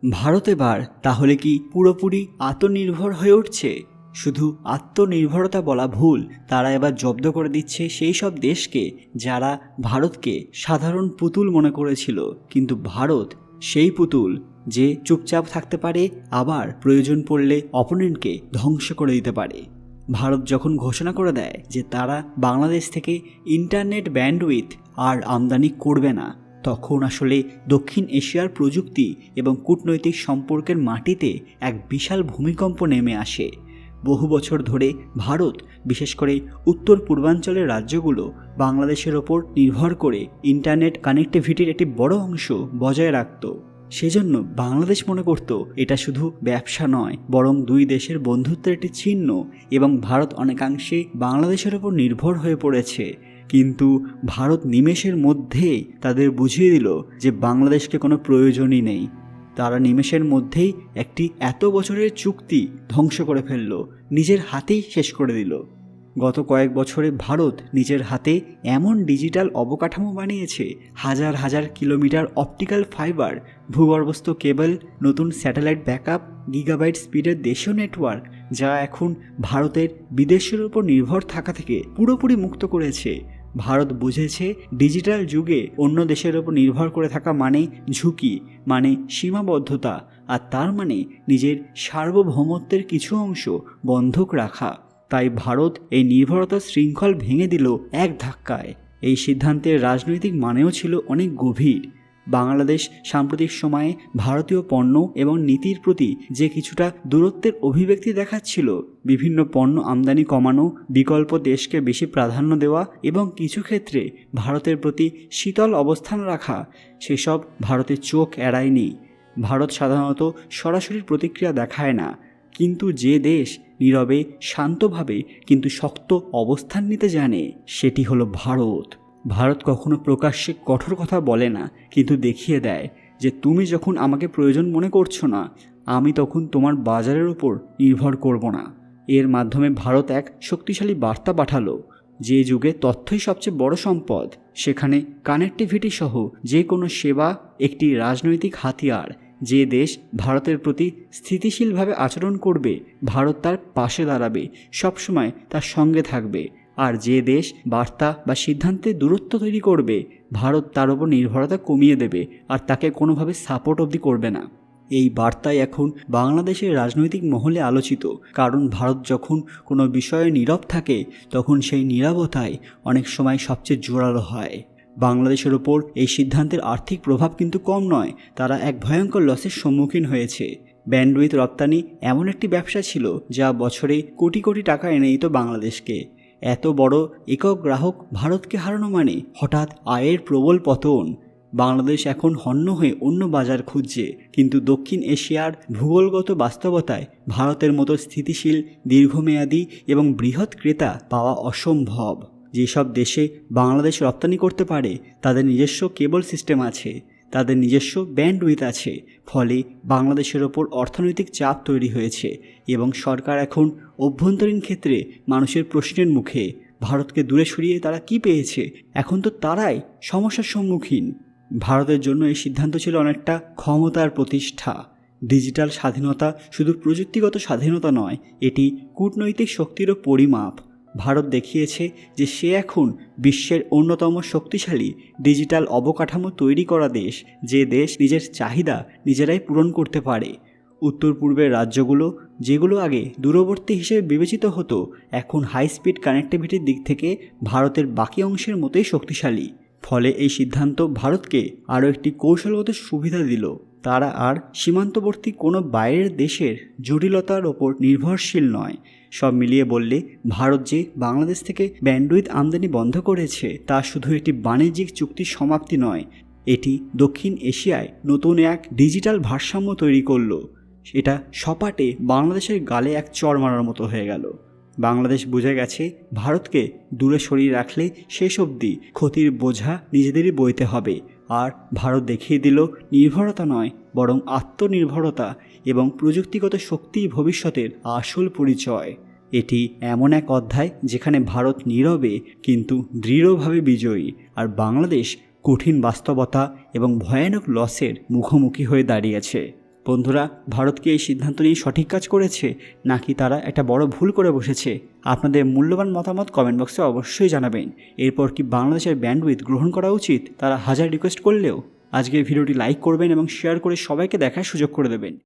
ভারত এবার তাহলে কি পুরোপুরি আত্মনির্ভর হয়ে উঠছে? শুধু আত্মনির্ভরতা বলা ভুল, তারা এবার জব্দ করে দিচ্ছে সেই সব দেশকে যারা ভারতকে সাধারণ পুতুল মনে করেছিল। কিন্তু ভারত সেই পুতুল যে চুপচাপ থাকতে পারে, আবার প্রয়োজন পড়লে অপোনেন্টকে ধ্বংস করে দিতে পারে। ভারত যখন ঘোষণা করে দেয় যে তারা বাংলাদেশ থেকে ইন্টারনেট ব্যান্ডউইথ আর আমদানি করবে না, তখন আসলে দক্ষিণ এশিয়ার প্রযুক্তি এবং কূটনৈতিক সম্পর্কের মাটিতে এক বিশাল ভূমিকম্প নেমে আসে। বহু বছর ধরে ভারত, বিশেষ করে উত্তর পূর্বাঞ্চলের রাজ্যগুলো বাংলাদেশের ওপর নির্ভর করে ইন্টারনেট কানেক্টিভিটির একটি বড় অংশ বজায় রাখত। সেজন্য বাংলাদেশ মনে করত এটা শুধু ব্যবসা নয়, বরং দুই দেশের বন্ধুত্বের একটি চিহ্ন, এবং ভারত অনেকাংশে বাংলাদেশের ওপর নির্ভর হয়ে পড়েছে। কিন্তু ভারত নিমেষের মধ্যেই তাদের বুঝিয়ে দিল যে বাংলাদেশকে কোনো প্রয়োজনই নেই। তারা নিমেষের মধ্যেই একটি এত বছরের চুক্তি ধ্বংস করে ফেলল, নিজের হাতেই শেষ করে দিল। গত কয়েক বছরে ভারত নিজের হাতে এমন ডিজিটাল অবকাঠামো বানিয়েছে, হাজার হাজার কিলোমিটার অপটিক্যাল ফাইবার, ভূগর্ভস্থ কেবল, নতুন স্যাটেলাইট ব্যাকআপ, গিগাবাইট স্পিডের দেশীয় নেটওয়ার্ক, যা এখন ভারতের বিদেশের উপর নির্ভর থাকা থেকে পুরোপুরি মুক্ত করেছে। ভারত বুঝেছে ডিজিটাল যুগে অন্য দেশের ওপর নির্ভর করে থাকা মানে ঝুঁকি, মানে সীমাবদ্ধতা, আর তার মানে নিজের সার্বভৌমত্বের কিছু অংশ বন্ধক রাখা। তাই ভারত এই নির্ভরতার শৃঙ্খল ভেঙে দিল এক ধাক্কায়। এই সিদ্ধান্তের রাজনৈতিক মানেও ছিল অনেক গভীর। বাংলাদেশ সাম্প্রতিক সময়ে ভারতীয় পণ্য এবং নীতির প্রতি যে কিছুটা দূরত্বের অভিব্যক্তি দেখাচ্ছিল, বিভিন্ন পণ্য আমদানি কমানো, বিকল্প দেশকে বেশি প্রাধান্য দেওয়া এবং কিছু ক্ষেত্রে ভারতের প্রতি শীতল অবস্থান রাখা, সেসব ভারতের চোখ এড়ায়নি। ভারত সাধারণত সরাসরি প্রতিক্রিয়া দেখায় না, কিন্তু যে দেশ নীরবে শান্তভাবে কিন্তু শক্ত অবস্থান নিতে জানে, সেটি হলো ভারত। ভারত কখনো প্রকাশ্যে কঠোর কথা বলে না, কিন্তু দেখিয়ে দেয় যে তুমি যখন আমাকে প্রয়োজন মনে করছো না, আমি তখন তোমার বাজারের উপর নির্ভর করব না। এর মাধ্যমে ভারত এক শক্তিশালী বার্তা পাঠালো, যে যুগে তথ্যই সবচেয়ে বড় সম্পদ, সেখানে কানেক্টিভিটি সহ যে কোনো সেবা একটি রাজনৈতিক হাতিয়ার। যে দেশ ভারতের প্রতি স্থিতিশীলভাবে আচরণ করবে, ভারত তার পাশে দাঁড়াবে, সবসময় তার সঙ্গে থাকবে। আর যে দেশ বার্তা বা সিদ্ধান্তে দূরত্ব তৈরি করবে, ভারত তার উপর নির্ভরতা কমিয়ে দেবে আর তাকে কোনোভাবে সাপোর্ট অবধি করবে না। এই বার্তাই এখন বাংলাদেশের রাজনৈতিক মহলে আলোচিত, কারণ ভারত যখন কোনো বিষয়ে নীরব থাকে, তখন সেই নীরবতাই অনেক সময় সবচেয়ে জোরালো হয়। বাংলাদেশের ওপর এই সিদ্ধান্তের আর্থিক প্রভাব কিন্তু কম নয়। তারা এক ভয়ঙ্কর লসের সম্মুখীন হয়েছে। ব্যান্ডউইথ রপ্তানি এমন একটি ব্যবসা ছিল যা বছরে কোটি কোটি টাকা এনে দিত বাংলাদেশকে। এত বড় একক গ্রাহক ভারতকে হারানো মানে হঠাৎ আয়ের প্রবল পতন। বাংলাদেশ এখন হন্য হয়ে অন্য বাজার খুঁজছে, কিন্তু দক্ষিণ এশিয়ার ভূগোলগত বাস্তবতায় ভারতের মতো স্থিতিশীল, দীর্ঘমেয়াদী এবং বৃহৎ ক্রেতা পাওয়া অসম্ভব। যেসব দেশে বাংলাদেশ রপ্তানি করতে পারে, তাদের নিজস্ব কেবল সিস্টেম আছে, তাদের নিজস্ব ব্যান্ডউইথ আছে। ফলে বাংলাদেশের ওপর অর্থনৈতিক চাপ তৈরি হয়েছে এবং সরকার এখন অভ্যন্তরীণ ক্ষেত্রে মানুষের প্রশ্নের মুখে। ভারতকে দূরে সরিয়ে তারা কি পেয়েছে? এখন তো তারাই সমস্যার সম্মুখীন। ভারতের জন্য এই সিদ্ধান্ত ছিল অনেকটা ক্ষমতার প্রতিষ্ঠা। ডিজিটাল স্বাধীনতা শুধু প্রযুক্তিগত স্বাধীনতা নয়, এটি কূটনৈতিক শক্তিরও পরিমাপ। ভারত দেখিয়েছে যে সে এখন বিশ্বের অন্যতম শক্তিশালী ডিজিটাল অবকাঠামো তৈরি করা দেশ, যে দেশ নিজের চাহিদা নিজেরাই পূরণ করতে পারে। উত্তর পূর্বের রাজ্যগুলো, যেগুলো আগে দূরবর্তী হিসেবে বিবেচিত হতো, এখন হাই স্পিড কানেক্টিভিটির দিক থেকে ভারতের বাকি অংশের মতোই শক্তিশালী। ফলে এই সিদ্ধান্ত ভারতকে আরও একটি কৌশলগত সুবিধা দিল। তারা আর সীমান্তবর্তী কোনো বাইরের দেশের জটিলতার ওপর নির্ভরশীল নয়। সব মিলিয়ে বললে ভারত যে বাংলাদেশ থেকে ব্যান্ডউইথ আমদানি বন্ধ করেছে, তা শুধু একটি বাণিজ্যিক চুক্তির সমাপ্তি নয়, এটি দক্ষিণ এশিয়ায় নতুন এক ডিজিটাল ভারসাম্য তৈরি করলো। এটা সপাটে বাংলাদেশের গালে এক চড় মারার মতো হয়ে গেল। বাংলাদেশ বুঝে গেছে ভারতকে দূরে সরিয়ে রাখলে শেষ অবধি ক্ষতির বোঝা নিজেদেরই বইতে হবে। আর ভারত দেখিয়ে দিল নির্ভরতা নয়, বরং আত্মনির্ভরতা এবং প্রযুক্তিগত শক্তিই ভবিষ্যতের আসল পরিচয়। এটি এমন এক অধ্যায় যেখানে ভারত নীরবে কিন্তু দৃঢ়ভাবে বিজয়ী, আর বাংলাদেশ কঠিন বাস্তবতা এবং ভয়ানক লসের মুখোমুখি হয়ে দাঁড়িয়েছে। বন্ধুরা, ভারত কি এই সিদ্ধান্ত নিয়ে সঠিক কাজ করেছে, নাকি তারা একটা বড় ভুল করে বসেছে? আপনাদের মূল্যবান মতামত কমেন্ট বক্সে অবশ্যই জানাবেন। এরপর কি বাংলাদেশের ব্যান্ডউইথ গ্রহণ করা উচিত তারা হাজার রিকোয়েস্ট করলেও? আজকের ভিডিওটি লাইক করবেন এবং শেয়ার করে সবাইকে দেখার সুযোগ করে দেবেন।